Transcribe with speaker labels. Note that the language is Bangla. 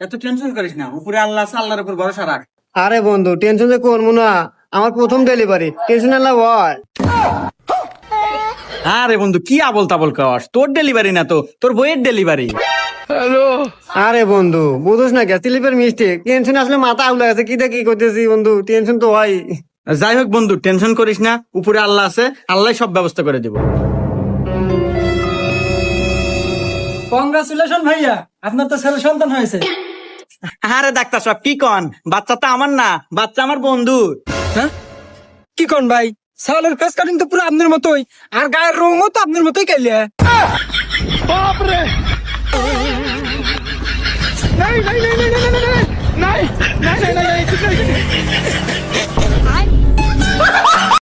Speaker 1: এত টেনশন করিস না, উপরে আল্লাহ আছে, আল্লাহর উপর ভরসা রাখ।
Speaker 2: আরে বন্ধু টেনশন যে করবো না, আমার প্রথম ডেলিভারি, টেনশন আল্লাহ হয়।
Speaker 1: আরে বন্ধু কি আবল তাবল কস, তোর ডেলিভারি না তো তোর বইয়ের ডেলিভারি।
Speaker 2: আরে বন্ধু বুঝোস না কে স্লিপের মিস্টেক, টেনশন আসলে মাথা আউলা গেছে, কি দেখি করতেছি বন্ধু, টেনশন তো হয়।
Speaker 1: যাই হোক বন্ধু টেনশন করিস না, উপরে আল্লাহ আছে, আল্লাহ সব ব্যবস্থা করে দিব।
Speaker 3: কংগ্রাচুলেশন ভাইয়া, আপনার তো ছেলে সন্তান হয়েছে।
Speaker 1: আরে ডাক্তার সাহেব কি কন, বাচ্চা তো আমার না, বাচ্চা আমার বন্ধু।
Speaker 3: হ্যাঁ কি কোন ভাই, সালের ফেস কাটিং তো পুরো আপনার মতোই, আর গায়ের রঙও তো আপনার মতোই কাইলে। বাপরে নাই নাই নাই নাই নাই নাই নাই নাই নাই নাই নাই